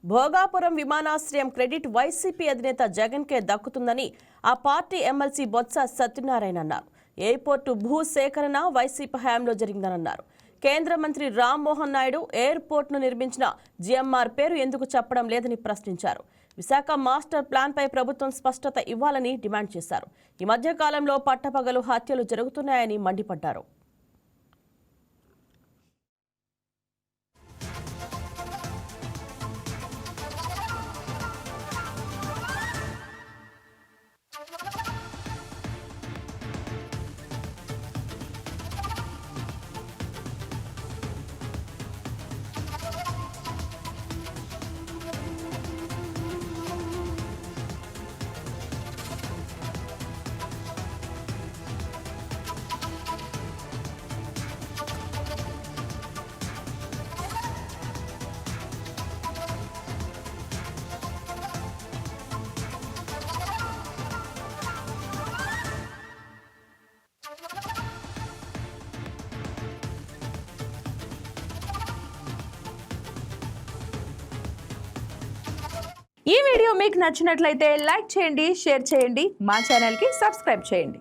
భోగాపురం విమానాశ్రయం credit YCP అధినేత జగన్కే దక్కుతుందని ఆ పార్టీ ఎమ్మెల్సీ బొత్స సత్యనారాయణ అన్నారు. ఎయిర్పోర్టు భూ సేకరణ వైసీపీ హయాంలో జరిగిందన్నారు. కేంద్ర మంత్రి రామ్మోహన్ నాయుడు ఎయిర్పోర్టును నిర్మించిన జిఎంఆర్ పేరు ఎందుకు చెప్పడం లేదని ప్రశ్నించారు. విశాఖ మాస్టర్ ప్లాన్ పై ప్రభుత్వం స్పష్టత ఇవ్వాలని డిమాండ్ చేశారు. ఈ మధ్య కాలంలో పట్టపగలు హత్యలు జరుగుతున్నాయని మండిపడ్డారు. ఈ వీడియో మీకు నచ్చినట్లయితే లైక్ చేయండి, షేర్ చేయండి, మా ఛానల్కి సబ్స్క్రైబ్ చేయండి.